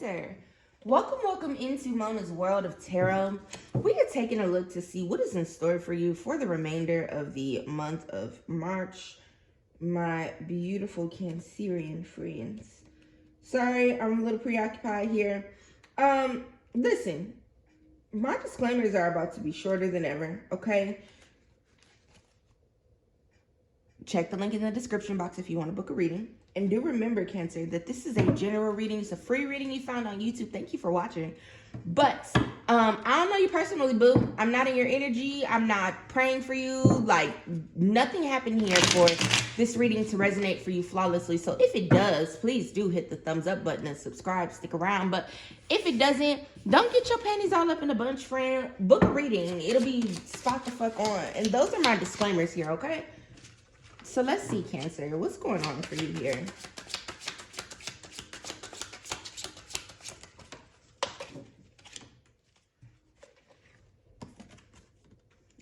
Cancer. Welcome into Mona's World of Tarot. We are taking a look to see what is in store for you for the remainder of the month of March, my beautiful Cancerian friends. Sorry, I'm a little preoccupied here. Listen, my disclaimers are about to be shorter than ever, okay? Check the link in the description box if you want to book a reading. And do remember, Cancer, that this is a general reading. It's a free reading you found on YouTube. Thank you for watching. But I don't know you personally, boo. I'm not in your energy. I'm not praying for you. Like, nothing happened here for this reading to resonate for you flawlessly. So if it does, please do hit the thumbs up button and subscribe. Stick around. But if it doesn't, don't get your panties all up in a bunch, friend. Book a reading. It'll be spot the fuck on. And those are my disclaimers here, okay? So let's see, Cancer. What's going on for you here?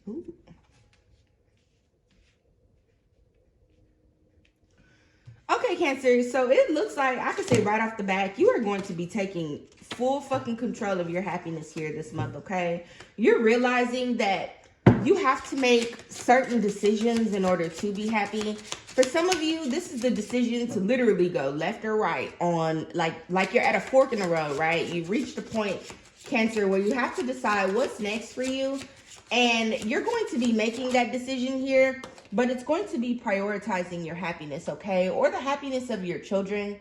Ooh. Okay, Cancer. So it looks like, I could say right off the bat, you are going to be taking full fucking control of your happiness here this month, okay? You're realizing that you have to make certain decisions in order to be happy. For some of you, this is the decision to literally go left or right on, like you're at a fork in the road, right? You've reached a point, Cancer, where you have to decide what's next for you. And you're going to be making that decision here, but it's going to be prioritizing your happiness, okay? Or the happiness of your children.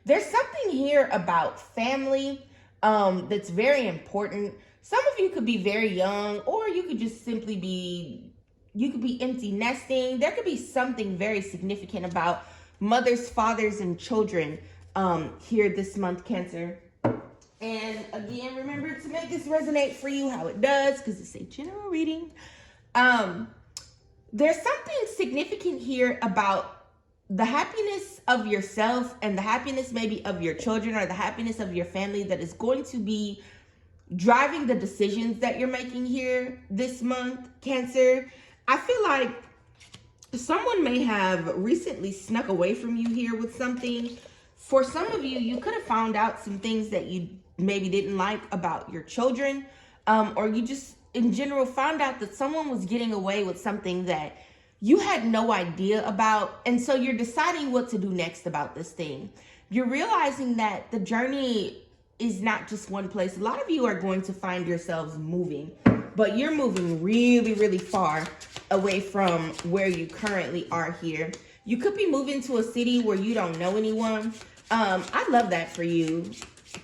There's something here about family that's very important. Some of you could be very young, or you could just simply be, you could be empty nesting. There could be something very significant about mothers, fathers, and children here this month, Cancer. And again, remember to make this resonate for you how it does, because it's a general reading. There's something significant here about the happiness of yourself and the happiness maybe of your children or the happiness of your family that is going to be driving the decisions that you're making here this month, Cancer. I feel like someone may have recently snuck away from you here with something. For some of you, you could have found out some things that you maybe didn't like about your children, or you just in general found out that someone was getting away with something that you had no idea about. And so you're deciding what to do next about this thing. You're realizing that the journey is not just one place. A lot of you are going to find yourselves moving, but you're moving really, really far away from where you currently are here. You could be moving to a city where you don't know anyone. I love that for you,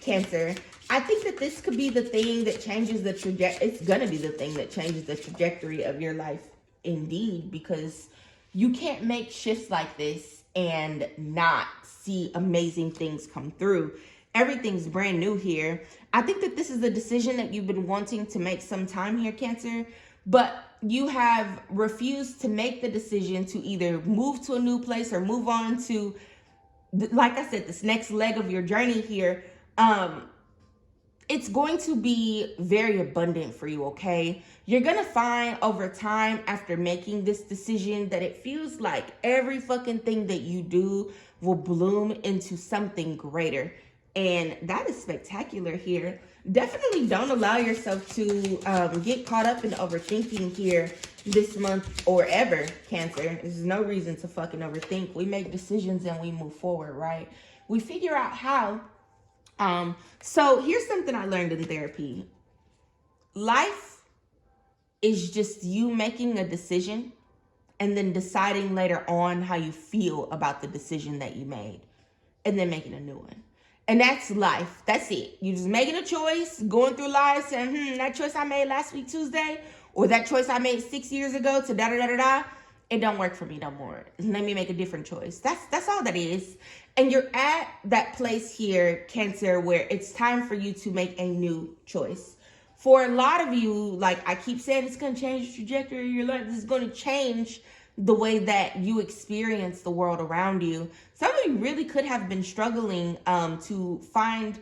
Cancer. I think that this could be the thing that changes the trajectory. It's going to be the thing that changes the trajectory of your life, indeed, because you can't make shifts like this and not see amazing things come through. Everything's brand new here. I think that this is a decision that you've been wanting to make some time here, Cancer, but you have refused to make the decision to either move to a new place or move on to, like I said, this next leg of your journey here. It's going to be very abundant for you, okay? You're going to find over time after making this decision that it feels like every fucking thing that you do will bloom into something greater. And that is spectacular here. Definitely don't allow yourself to get caught up in overthinking here this month or ever, Cancer. There's no reason to fucking overthink. We make decisions and we move forward, right? We figure out how. So here's something I learned in therapy. Life is just you making a decision and then deciding later on how you feel about the decision that you made and then making a new one. And that's life. That's it. You're just making a choice, going through life, saying, that choice I made last week Tuesday, or that choice I made 6 years ago to da-da-da-da-da, it don't work for me no more. Let me make a different choice. That's all that is. And you're at that place here, Cancer, where it's time for you to make a new choice. For a lot of you, like I keep saying, it's going to change the trajectory of your life. This is going to change the way that you experience the world around you. Some of you really could have been struggling to find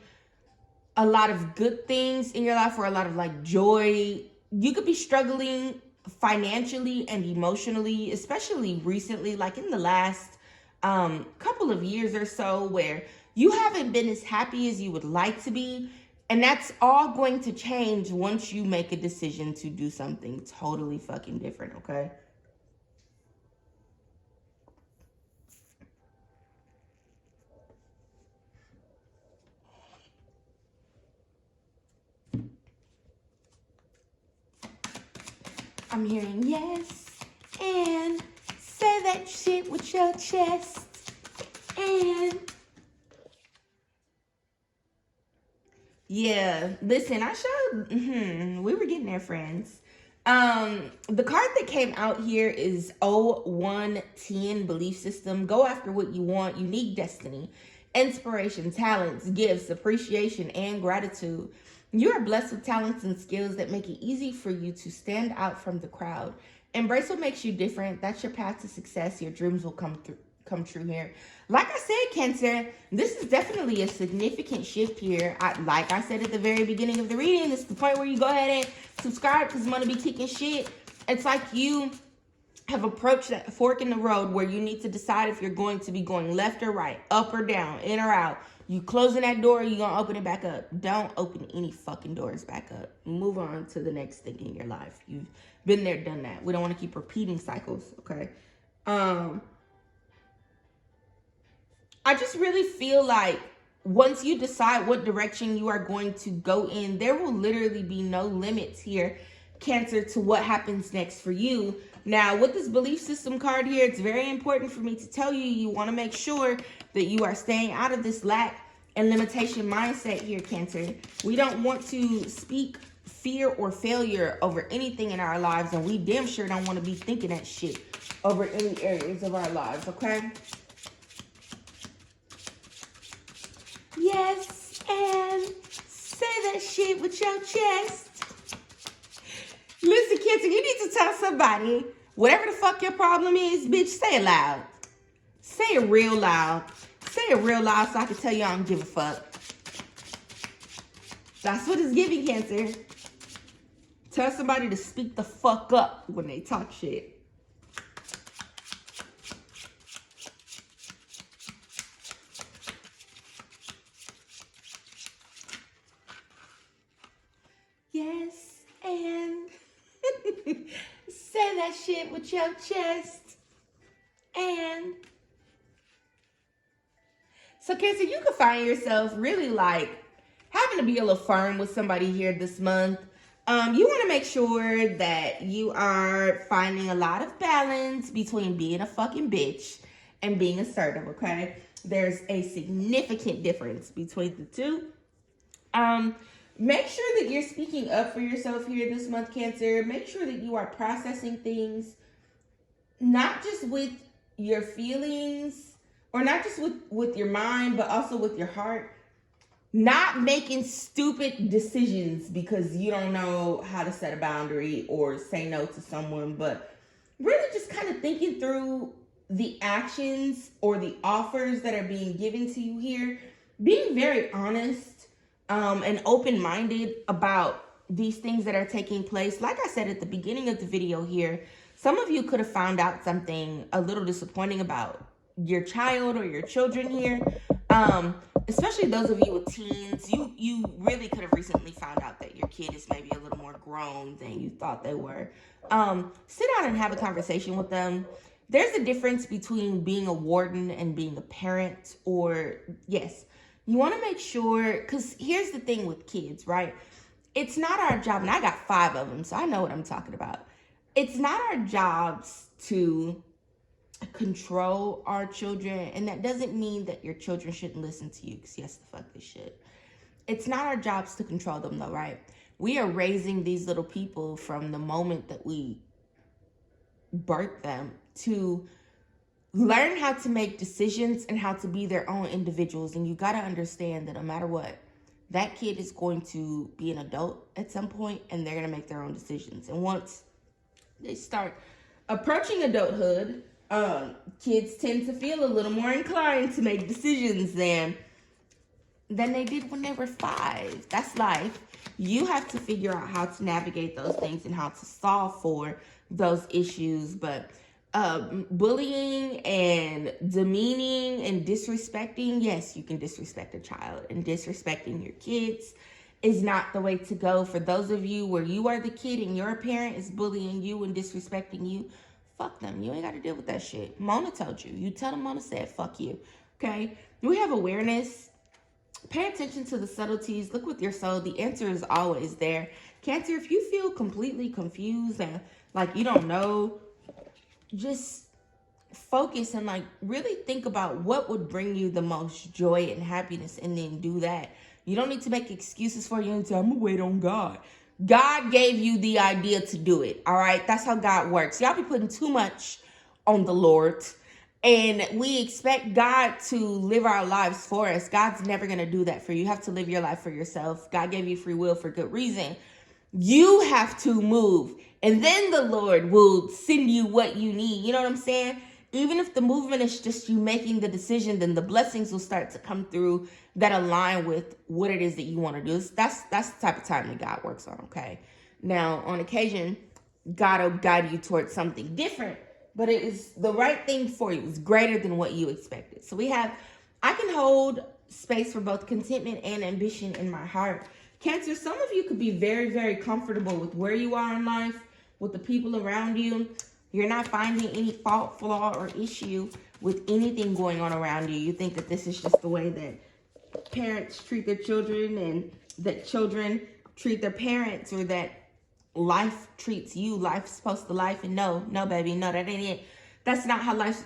a lot of good things in your life or a lot of like joy. You could be struggling financially and emotionally, especially recently, like in the last couple of years or so, where You haven't been as happy as you would like to be. And that's all going to change once you make a decision to do something totally fucking different, okay? I'm hearing yes, and say that shit with your chest, and yeah, listen, I showed, we were getting there, friends. The card that came out here is 0110 belief system. Go after what you want, unique destiny, inspiration, talents, gifts, appreciation, and gratitude. You are blessed with talents and skills that make it easy for you to stand out from the crowd. Embrace what makes you different. That's your path to success. Your dreams will come true here. Like I said, Cancer, this is definitely a significant shift here. Like I said at the very beginning of the reading, this is the point where you go ahead and subscribe because I'm going to be kicking shit. It's like you have approached that fork in the road where you need to decide if you're going to be going left or right, up or down, in or out. You closing that door, you gonna open it back up. Don't open any fucking doors back up. Move on to the next thing in your life. You've been there, done that. We don't want to keep repeating cycles, okay? I just really feel like once you decide what direction you are going to go in, there will literally be no limits here, Cancer, to what happens next for you. Now, with this belief system card here, it's very important for me to tell you, you want to make sure that you are staying out of this lack and limitation mindset here, Cancer. We don't want to speak fear or failure over anything in our lives, and we damn sure don't want to be thinking that shit over any areas of our lives, okay? Yes, and say that shit with your chest. Listen, Cancer, you need to tell somebody, whatever the fuck your problem is, bitch, say it loud. Say it real loud. Say it real loud so I can tell you I don't give a fuck. That's what it's giving, Cancer. Tell somebody to speak the fuck up when they talk shit. Yes, and say that shit with your chest. And so, Cancer, you could find yourself really like having to be a little firm with somebody here this month. You want to make sure that you are finding a lot of balance between being a fucking bitch and being assertive, okay? There's a significant difference between the two. Make sure that you're speaking up for yourself here this month, Cancer. Make sure that you are processing things, not just with your feelings, or not just with your mind, but also with your heart. Not making stupid decisions because you don't know how to set a boundary or say no to someone, but really just kind of thinking through the actions or the offers that are being given to you here. Being very honest and open-minded about these things that are taking place. Like I said at the beginning of the video here, some of you could have found out something a little disappointing about your child or your children here. Especially those of you with teens, you really could have recently found out that your kid is maybe a little more grown than you thought they were. Sit down and have a conversation with them. There's a difference between being a warden and being a parent, or yes, you want to make sure, because here's the thing with kids, right? It's not our job, and I got 5 of them, so I know what I'm talking about. It's not our jobs to control our children, and that doesn't mean that your children shouldn't listen to you, because yes, the fuck they should. It's not our jobs to control them though, right? We are raising these little people from the moment that we birth them to learn how to make decisions and how to be their own individuals. And you got to understand that no matter what, that kid is going to be an adult at some point, and they're going to make their own decisions. And once they start approaching adulthood, kids tend to feel a little more inclined to make decisions than they did when they were 5. That's life. You have to figure out how to navigate those things and how to solve for those issues. But bullying and demeaning and disrespecting, yes, you can disrespect a child, and disrespecting your kids is not the way to go. For those of you where you are the kid and your parent is bullying you and disrespecting you, fuck them. You ain't got to deal with that shit. Mona told you. You tell them Mona said, fuck you. Okay? We have awareness. Pay attention to the subtleties. Look with your soul. The answer is always there. Cancer, if you feel completely confused and like you don't know, just focus and like really think about what would bring you the most joy and happiness, and then do that. You don't need to make excuses for you and say, I'm gonna wait on God. God gave you the idea to do it. All right, that's how God works. Y'all be putting too much on the Lord, and we expect God to live our lives for us. God's never gonna do that for you. You have to live your life for yourself. God gave you free will for good reason. You have to move, and then the Lord will send you what you need. You know what I'm saying? Even if the movement is just you making the decision, then the blessings will start to come through that align with what it is that you want to do. That's the type of time that God works on, okay? Now, on occasion, God will guide you towards something different, but it is the right thing for you. It's greater than what you expected. So we have, I can hold space for both contentment and ambition in my heart. Cancer, some of you could be very, very comfortable with where you are in life, with the people around you. You're not finding any fault, flaw, or issue with anything going on around you. You think that this is just the way that parents treat their children, and that children treat their parents, or that life treats you. Life's supposed to life, and no, baby, no, that ain't it. That's not how life's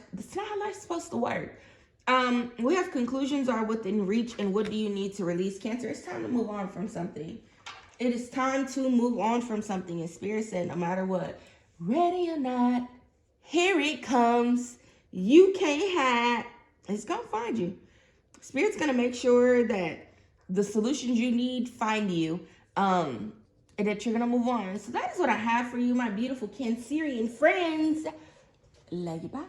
supposed to work. We have conclusions are within reach, and what do you need to release? Cancer, it's time to move on from something. It is time to move on from something. And Spirit said, no matter what, ready or not, here it comes. You can't hide. It's going to find you. Spirit's going to make sure that the solutions you need find you, and that you're going to move on. So that is what I have for you, my beautiful Cancerian friends. Love you, bye.